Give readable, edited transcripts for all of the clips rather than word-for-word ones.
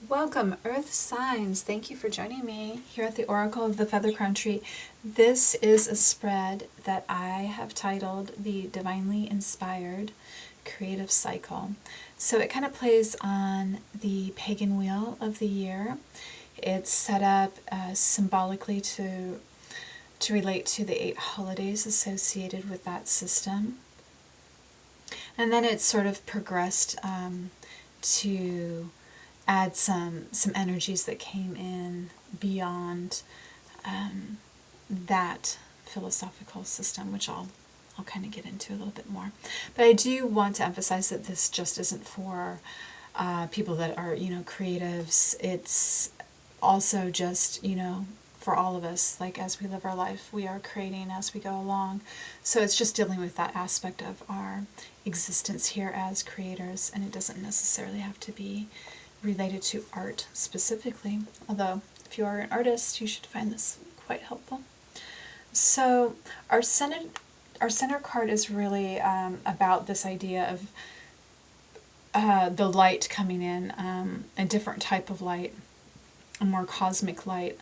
Welcome, Earth Signs. Thank you for joining me here at the Oracle of the Feather Crown Tree. This is a spread that I have titled the Divinely Inspired Creative Cycle. So it kind of plays on the pagan wheel of the year. It's set up symbolically to relate to the 8 holidays associated with that system. And then it's sort of progressed to add some energies that came in beyond that philosophical system, which I'll kind of get into a little bit more. But I do want to emphasize that this just isn't for people that are, creatives. It's also just, for all of us, like as we live our life, we are creating as we go along. So it's just dealing with that aspect of our existence here as creators, and it doesn't necessarily have to be related to art specifically, although if you are an artist, you should find this quite helpful. So our center card is really about this idea of the light coming in, a different type of light, a more cosmic light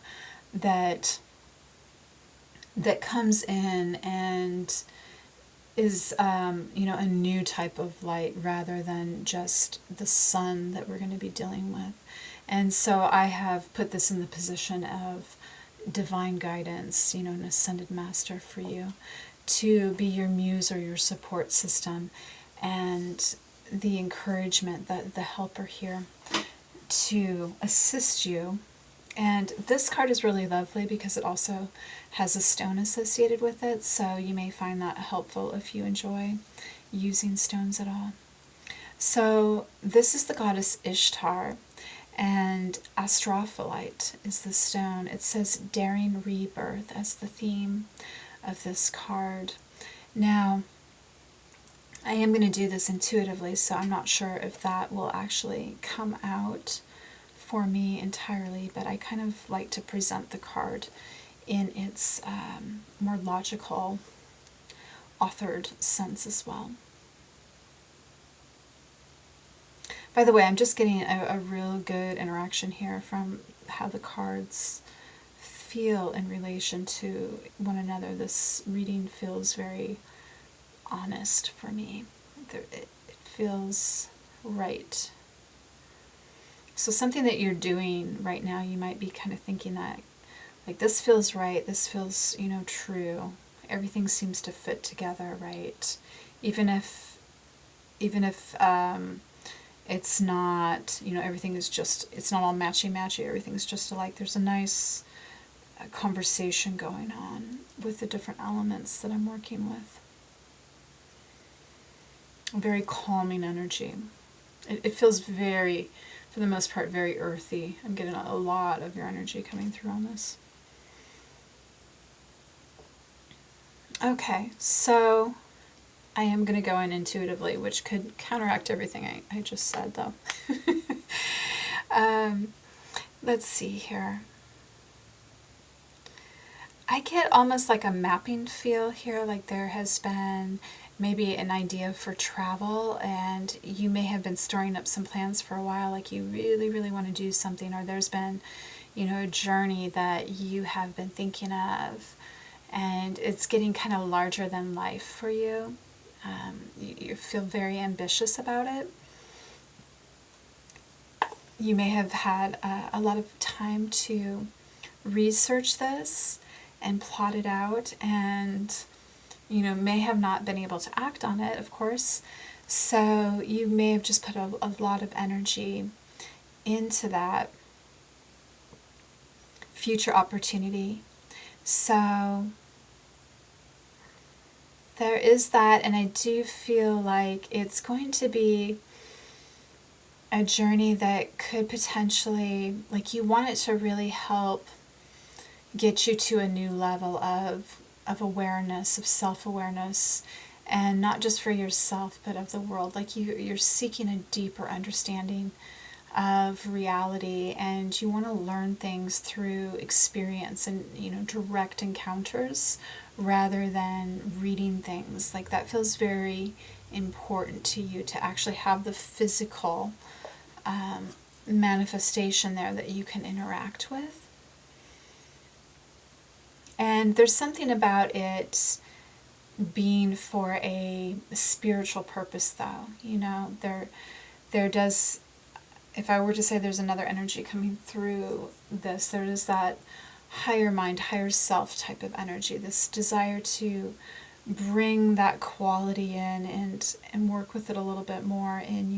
that comes in and is a new type of light rather than just the sun that we're going to be dealing with. And so I have put this in the position of divine guidance, an ascended master for you to be your muse or your support system, and the encouragement, the helper here to assist you. And this card is really lovely because it also has a stone associated with it, so you may find that helpful if you enjoy using stones at all. So this is the goddess Ishtar, and Astrophyllite is the stone. It says daring rebirth as the theme of this card. Now, I am going to do this intuitively, so I'm not sure if that will actually come out for me entirely, but I kind of like to present the card in its more logical, authored sense as well. By the way, I'm just getting a real good interaction here from how the cards feel in relation to one another. This reading feels very honest for me. It feels right. So something that you're doing right now, you might be kind of thinking that, like, this feels right, this feels, true. Everything seems to fit together, right? Even if it's not, everything is just, it's not all matchy-matchy, everything's just alike. There's a nice conversation going on with the different elements that I'm working with. A very calming energy. It feels very, for the most part, very earthy. I'm getting a lot of your energy coming through on this. Okay, so I am going to go in intuitively, which could counteract everything I just said, though. Let's see here. I get almost like a mapping feel here, like there has been maybe an idea for travel, and you may have been storing up some plans for a while, like you really, really want to do something, or there's been, a journey that you have been thinking of, and it's getting kind of larger than life for you. You feel very ambitious about it. You may have had a lot of time to research this and plot it out, and may have not been able to act on it, of course. So you may have just put a lot of energy into that future opportunity. So there is that, and I do feel like it's going to be a journey that could potentially, like, you want it to really help get you to a new level of awareness, of self-awareness, and not just for yourself, but of the world. Like you're seeking a deeper understanding of reality, and you want to learn things through experience and direct encounters rather than reading things. Like that feels very important to you, to actually have the physical manifestation there that you can interact with. And there's something about it being for a spiritual purpose, though. You know, there does, if I were to say there's another energy coming through this, there is that higher mind, higher self type of energy, this desire to bring that quality in and work with it a little bit more in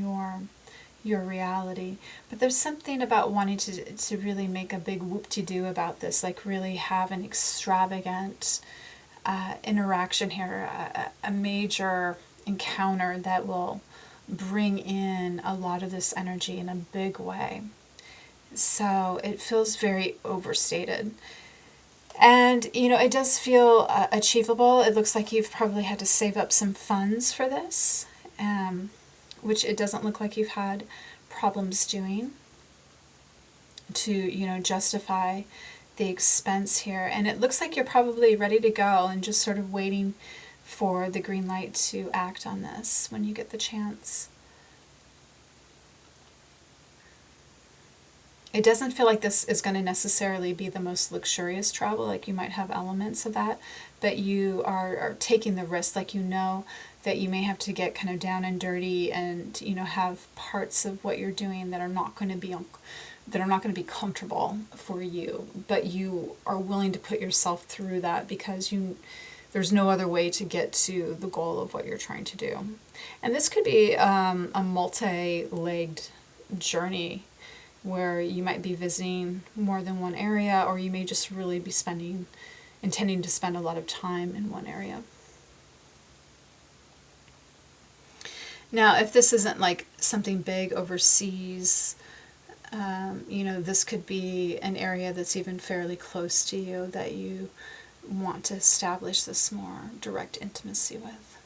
your reality. But there's something about wanting to really make a big whoop-de-doo about this, like really have an extravagant interaction here, a major encounter that will bring in a lot of this energy in a big way. So it feels very overstated. And, you know, it does feel achievable. It looks like you've probably had to save up some funds for this, which it doesn't look like you've had problems doing to, you know, justify the expense here. And it looks like you're probably ready to go and just sort of waiting for the green light to act on this when you get the chance. It doesn't feel like this is going to necessarily be the most luxurious travel, like you might have elements of that, but you are taking the risk, like you know that you may have to get kind of down and dirty and, you know, have parts of what you're doing that are not going to be comfortable for you, but you are willing to put yourself through that because there's no other way to get to the goal of what you're trying to do. And this could be a multi-legged journey where you might be visiting more than one area, or you may just really be intending to spend a lot of time in one area. Now, if this isn't like something big overseas, you know, this could be an area that's even fairly close to you that you want to establish this more direct intimacy with.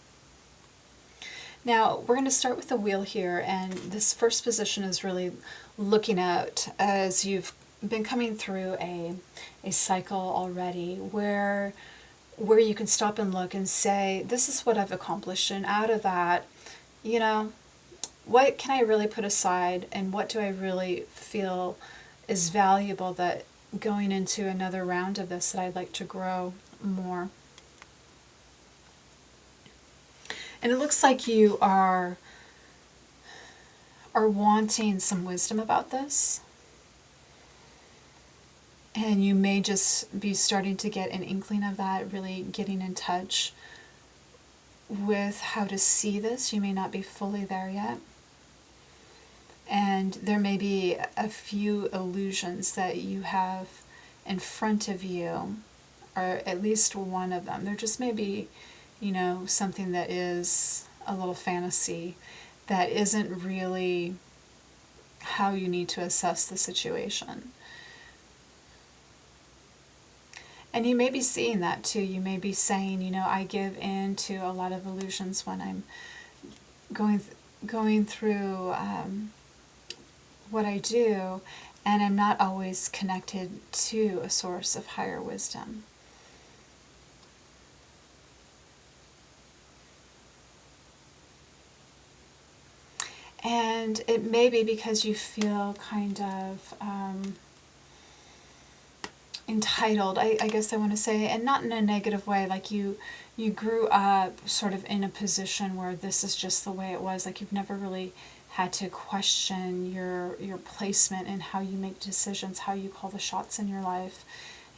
Now, we're going to start with the wheel here, and this first position is really looking at, as you've been coming through a cycle already, where you can stop and look and say, this is what I've accomplished, and out of that, you know, what can I really put aside, and what do I really feel is valuable that going into another round of this that I'd like to grow more. And it looks like you are wanting some wisdom about this. And you may just be starting to get an inkling of that, really getting in touch with how to see this. You may not be fully there yet. And there may be a few illusions that you have in front of you, or at least one of them. There just may be, you know, something that is a little fantasy that isn't really how you need to assess the situation. And you may be seeing that too. You may be saying, you know, I give in to a lot of illusions when I'm going through what I do, and I'm not always connected to a source of higher wisdom. And it may be because you feel kind of entitled, I guess I want to say, and not in a negative way, like you grew up sort of in a position where this is just the way it was, like you've never really had to question your placement and how you make decisions, how you call the shots in your life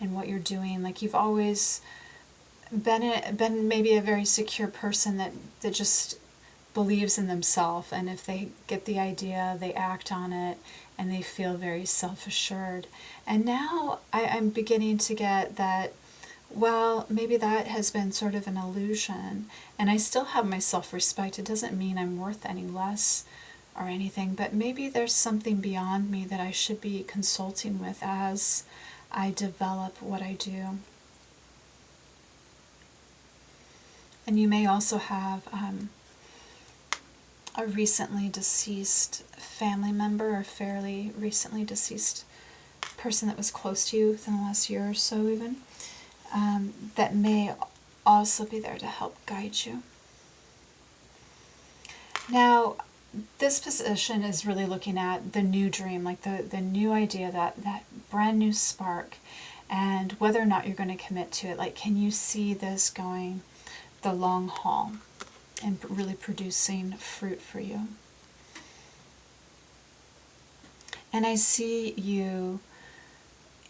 and what you're doing. Like you've always been maybe a very secure person that just believes in themselves, and if they get the idea, they act on it, and they feel very self-assured. And now I'm beginning to get that, well, maybe that has been sort of an illusion, and I still have my self-respect. It doesn't mean I'm worth any less or anything, but maybe there's something beyond me that I should be consulting with as I develop what I do. And you may also have a recently deceased family member, or fairly recently deceased person that was close to you within the last year or so even, that may also be there to help guide you. Now, this position is really looking at the new dream, like the new idea, that brand new spark, and whether or not you're going to commit to it. Like, can you see this going the long haul and really producing fruit for you? And I see you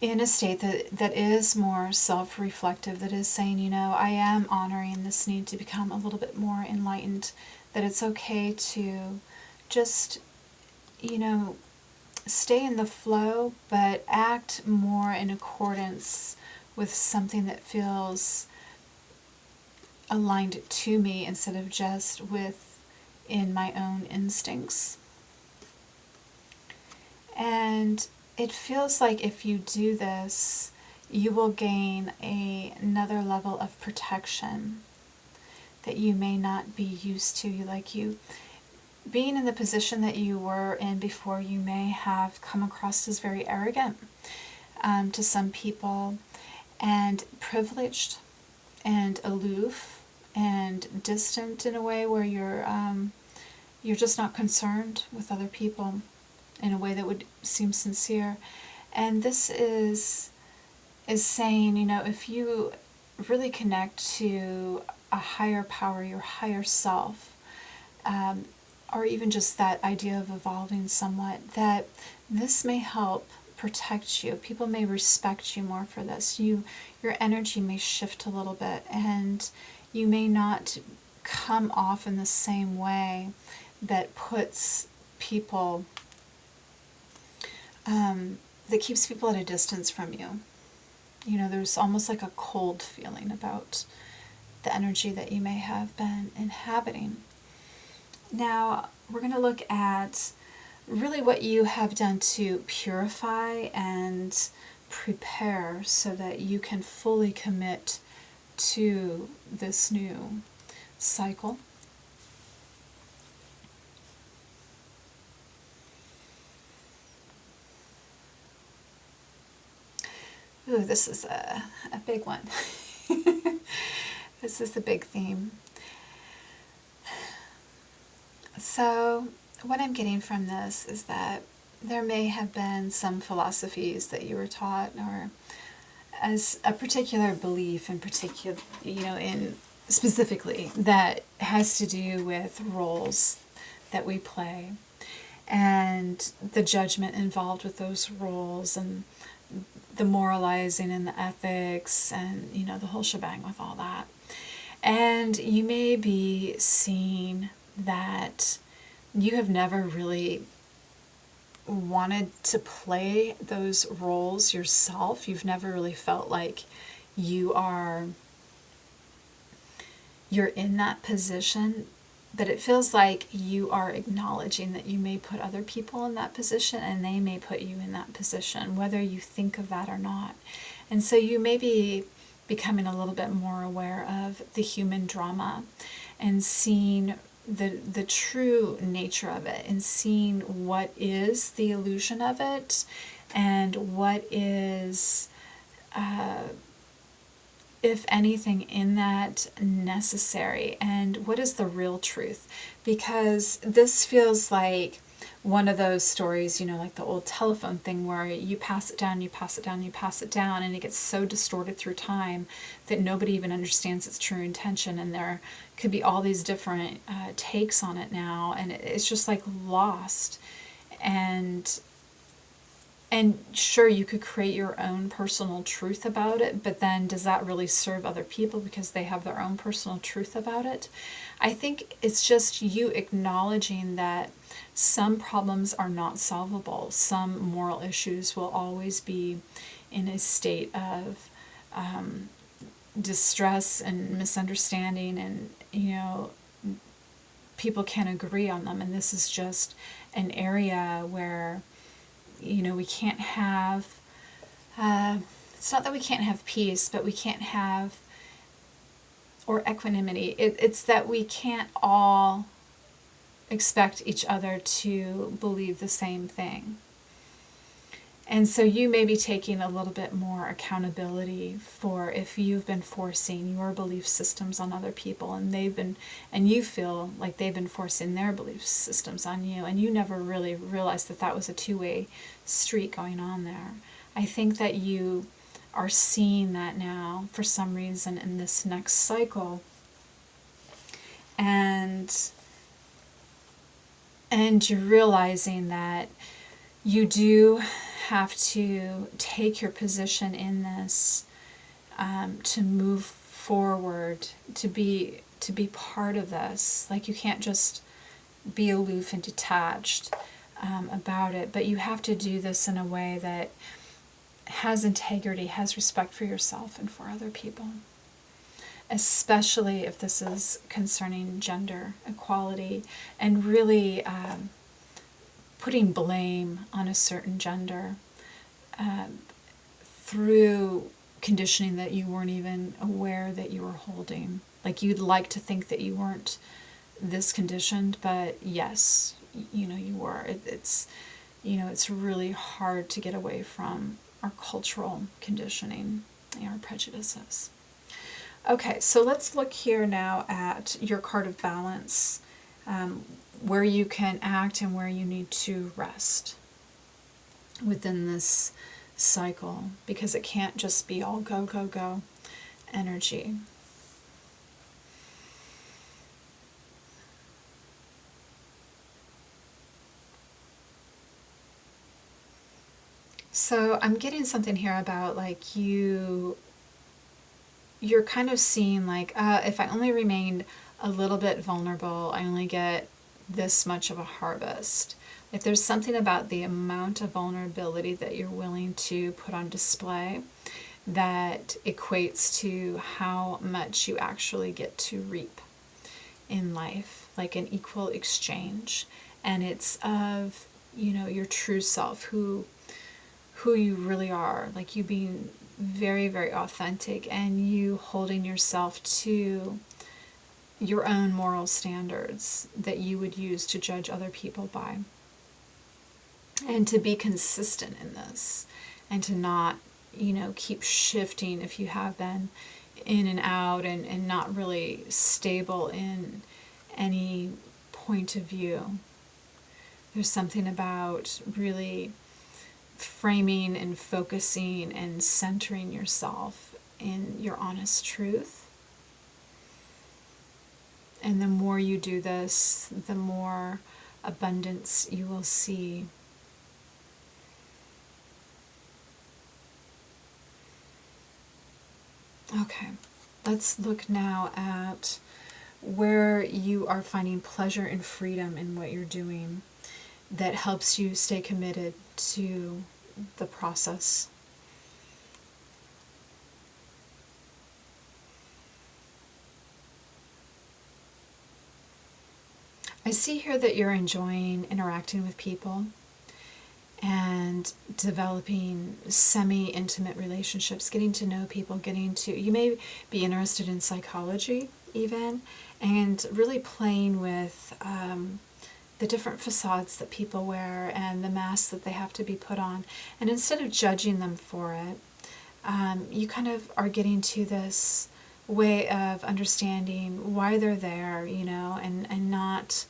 in a state that is more self-reflective, that is saying, I am honoring this need to become a little bit more enlightened, that it's okay to just, stay in the flow, but act more in accordance with something that feels aligned to me instead of just within my own instincts. And it feels like if you do this, you will gain another level of protection that you may not be used to. Being in the position that you were in before, you may have come across as very arrogant to some people, and privileged and aloof and distant in a way where you're just not concerned with other people in a way that would seem sincere. And this is saying, if you really connect to a higher power, your higher self, or even just that idea of evolving somewhat, that this may help protect you. People may respect you more for this. Your energy may shift a little bit, and you may not come off in the same way that puts people, that keeps people at a distance from you. There's almost like a cold feeling about the energy that you may have been inhabiting. Now, we're going to look at really what you have done to purify and prepare so that you can fully commit to this new cycle. Ooh, this is a big one. This is the big theme. So, what I'm getting from this is that there may have been some philosophies that you were taught, or as a particular belief in particular, in specifically, that has to do with roles that we play and the judgment involved with those roles, and the moralizing and the ethics, and the whole shebang with all that. And you may be seeing that you have never really wanted to play those roles yourself. You've never really felt like you're in that position, but it feels like you are acknowledging that you may put other people in that position, and they may put you in that position, whether you think of that or not. And so you may be becoming a little bit more aware of the human drama, and seeing the true nature of it, and seeing what is the illusion of it, and what is, if anything, in that necessary, and what is the real truth. Because this feels like one of those stories, like the old telephone thing, where you pass it down, you pass it down, you pass it down, and it gets so distorted through time that nobody even understands its true intention, and there could be all these different takes on it now, and it's just like lost. And sure, you could create your own personal truth about it, but then does that really serve other people because they have their own personal truth about it? I think it's just you acknowledging that some problems are not solvable. Some moral issues will always be in a state of distress and misunderstanding, and people can't agree on them. And this is just an area where we can't have, it's not that we can't have peace, but we can't have, or equanimity. It's that we can't all expect each other to believe the same thing. And so you may be taking a little bit more accountability for if you've been forcing your belief systems on other people, and you feel like they've been forcing their belief systems on you, and you never really realized that that was a two-way street going on there. I think that you are seeing that now for some reason in this next cycle, and you're realizing that you do have to take your position in this, to move forward, to be part of this. Like, you can't just be aloof and detached about it, but you have to do this in a way that has integrity, has respect for yourself and for other people, especially if this is concerning gender equality and really putting blame on a certain gender through conditioning that you weren't even aware that you were holding. Like, you'd like to think that you weren't this conditioned, but yes, you were. It's really hard to get away from our cultural conditioning and our prejudices. Okay, so let's look here now at your card of balance, where you can act and where you need to rest within this cycle, because it can't just be all go, go, go energy. So I'm getting something here about like you're kind of seeing like, if I only remained a little bit vulnerable, I only get this much of a harvest. If there's something about the amount of vulnerability that you're willing to put on display that equates to how much you actually get to reap in life, like an equal exchange. And it's of, your true self, who you really are, like you being very, very authentic, and you holding yourself to your own moral standards that you would use to judge other people by. And to be consistent in this, and to not, keep shifting if you have been in and out and not really stable in any point of view. There's something about really framing and focusing and centering yourself in your honest truth. And the more you do this, the more abundance you will see. Okay, let's look now at where you are finding pleasure and freedom in what you're doing that helps you stay committed to the process. I see here that you're enjoying interacting with people and developing semi-intimate relationships, getting to know people, you may be interested in psychology even, and really playing with the different facades that people wear and the masks that they have to be put on. And instead of judging them for it, you kind of are getting to this way of understanding why they're there, and not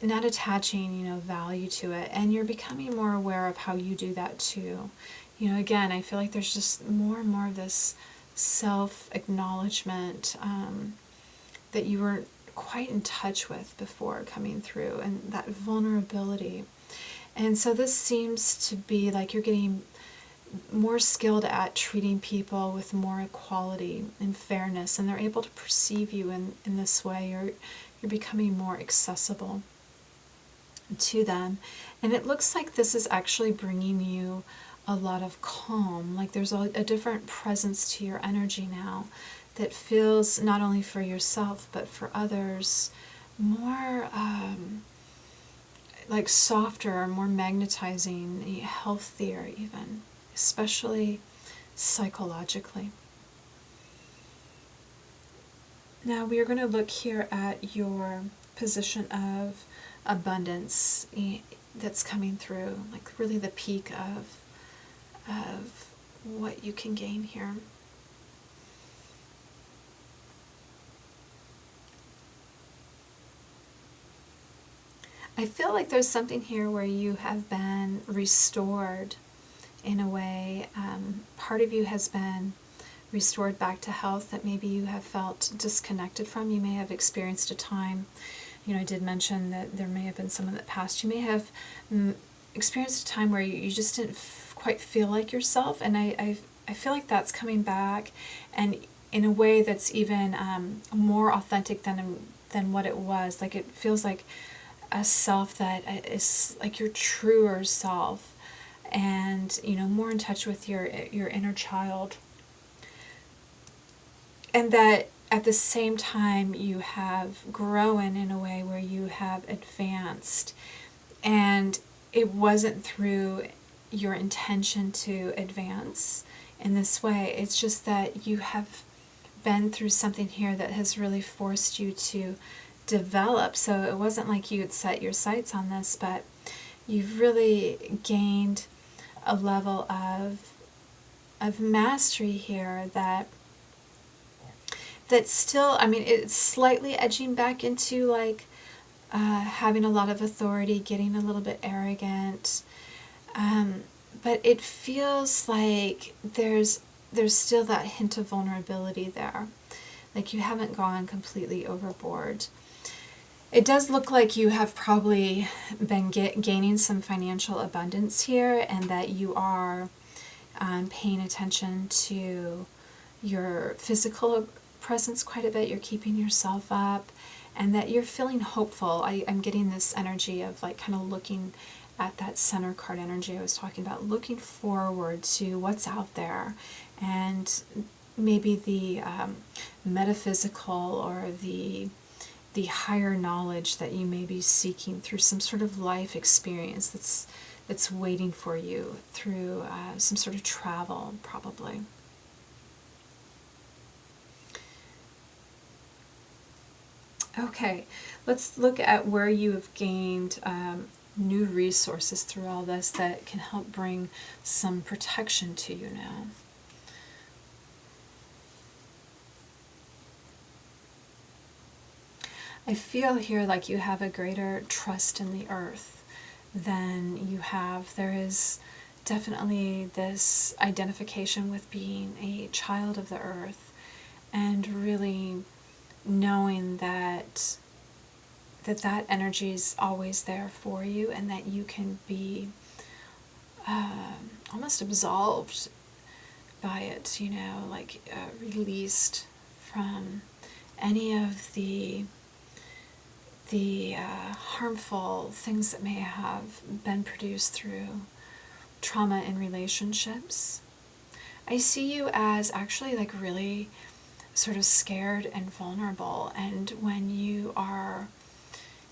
attaching, value to it. And you're becoming more aware of how you do that too. Again, I feel like there's just more and more of this self-acknowledgement that you weren't quite in touch with before coming through, and that vulnerability. And so this seems to be like you're getting more skilled at treating people with more equality and fairness, and they're able to perceive you in this way. You're becoming more accessible to them. And it looks like this is actually bringing you a lot of calm. Like there's a different presence to your energy now that feels not only for yourself but for others more like softer, more magnetizing, healthier even, especially psychologically. Now we are going to look here at your position of abundance that's coming through, like really the peak of of what you can gain here. I feel like there's something here where you have been restored in a way. Part of you has been restored back to health that maybe you have felt disconnected from. You may have experienced a time, I did mention that there may have been someone that passed. You may have experienced a time where you just didn't quite feel like yourself, and I feel like that's coming back, and in a way that's even more authentic than what it was. Like, it feels like a self that is like your truer self, and more in touch with your inner child, and that at the same time you have grown in a way where you have advanced, and it wasn't through your intention to advance in this way. It's just that you have been through something here that has really forced you to develop. So it wasn't like you had set your sights on this, but you've really gained a level of mastery here that still, it's slightly edging back into like having a lot of authority, getting a little bit arrogant, but it feels like there's still that hint of vulnerability there. Like, you haven't gone completely overboard. It does look like you have probably been gaining some financial abundance here, and that you are paying attention to your physical presence quite a bit. You're keeping yourself up, and that you're feeling hopeful. I'm getting this energy of like kind of looking at that center card energy I was talking about, looking forward to what's out there, and maybe the metaphysical or the higher knowledge that you may be seeking through some sort of life experience that's waiting for you through some sort of travel, probably. Okay, let's look at where you have gained new resources through all this that can help bring some protection to you now. I feel here like you have a greater trust in the earth than you have. There is definitely this identification with being a child of the earth, and really knowing that energy is always there for you, and that you can be almost absolved by it, like released from any of the harmful things that may have been produced through trauma in relationships. I see you as actually like really sort of scared and vulnerable, and when you are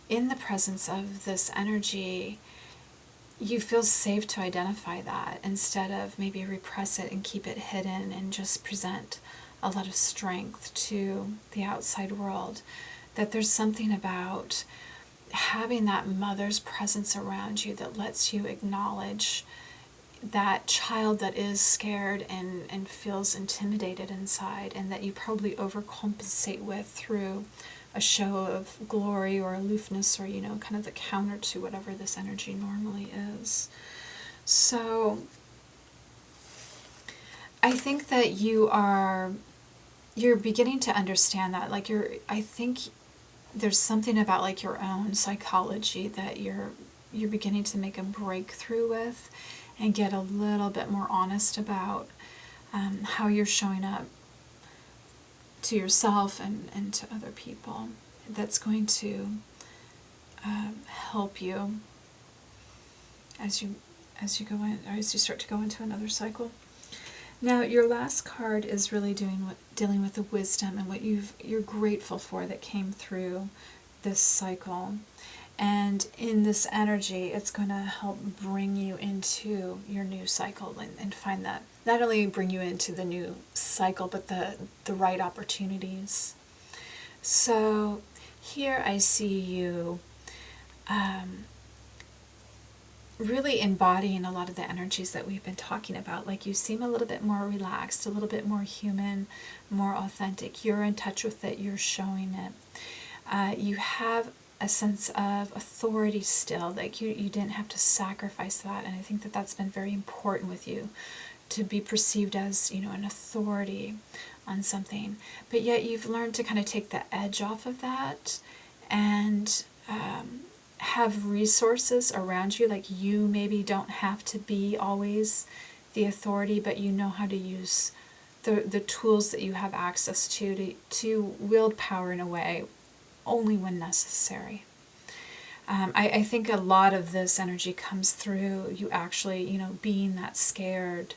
in the presence of this energy, you feel safe to identify that instead of maybe repress it and keep it hidden and just present a lot of strength to the outside world. That there's something about having that mother's presence around you that lets you acknowledge that child that is scared and feels intimidated inside, and that you probably overcompensate with through a show of glory or aloofness, or kind of the counter to whatever this energy normally is. So I think that you're beginning to understand that. Like, I think there's something about like your own psychology that you're beginning to make a breakthrough with, and get a little bit more honest about how you're showing up to yourself and to other people. That's going to help you as you go in, or as you start to go into another cycle. Now, your last card is really dealing with the wisdom and what you're grateful for that came through this cycle. And in this energy, it's going to help bring you into your new cycle, and find that, not only bring you into the new cycle, but the right opportunities. So here I see you really embodying a lot of the energies that we've been talking about. Like, you seem a little bit more relaxed, a little bit more human, more authentic. You're in touch with it, you're showing it. You have a sense of authority still, like you didn't have to sacrifice that, and I think that that's been very important with you, to be perceived as, you know, an authority on something. But yet you've learned to kind of take the edge off of that, and have resources around you. Like, you maybe don't have to be always the authority, but you know how to use the tools that you have access to wield power in a way only when necessary. I think a lot of this energy comes through you actually, you know, being that scared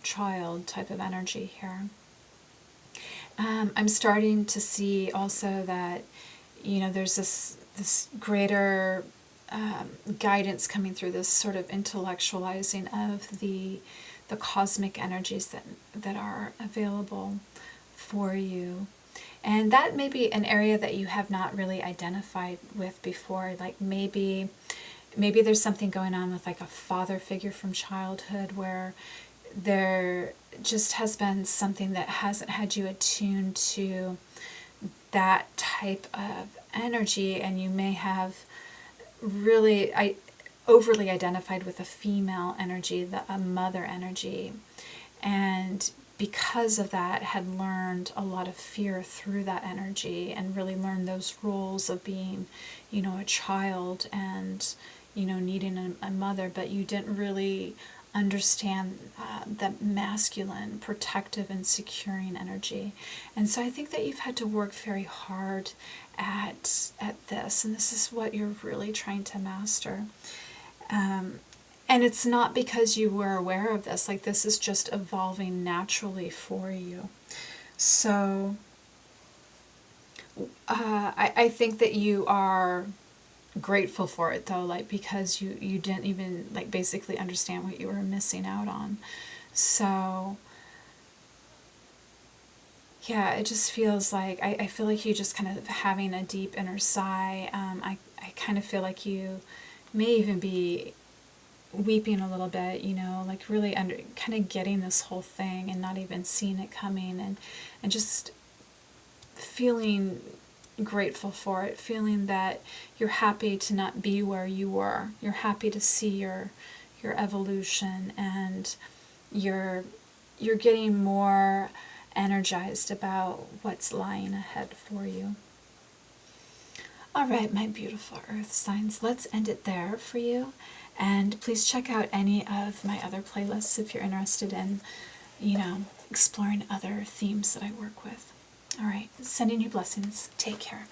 child type of energy here. I'm starting to see also that, you know, there's this greater guidance coming through, this sort of intellectualizing of the cosmic energies that are available for you. And that may be an area that you have not really identified with before. Like, maybe there's something going on with, like, a father figure from childhood, where there just has been something that hasn't had you attuned to that type of energy, and you may have really overly identified with a female energy, a mother energy, and because of that had learned a lot of fear through that energy, and really learned those roles of being, you know, a child and, you know, needing a mother, but you didn't really understand that masculine, protective and securing energy. And so I think that you've had to work very hard at this, and this is what you're really trying to master. And it's not because you were aware of this, like, this is just evolving naturally for you. So I think that you are grateful for it, though, like, because you didn't even, like, basically understand what you were missing out on. So yeah, it just feels like, I feel like you just kind of having a deep inner sigh. I kind of feel like you may even be weeping a little bit, you know, like really kind of getting this whole thing and not even seeing it coming, and just feeling grateful for it, feeling that you're happy to not be where you were. You're happy to see your evolution, and you're getting more energized about what's lying ahead for you. All right, my beautiful earth signs, let's end it there for you. And please check out any of my other playlists if you're interested in, you know, exploring other themes that I work with. All right, sending you blessings. Take care.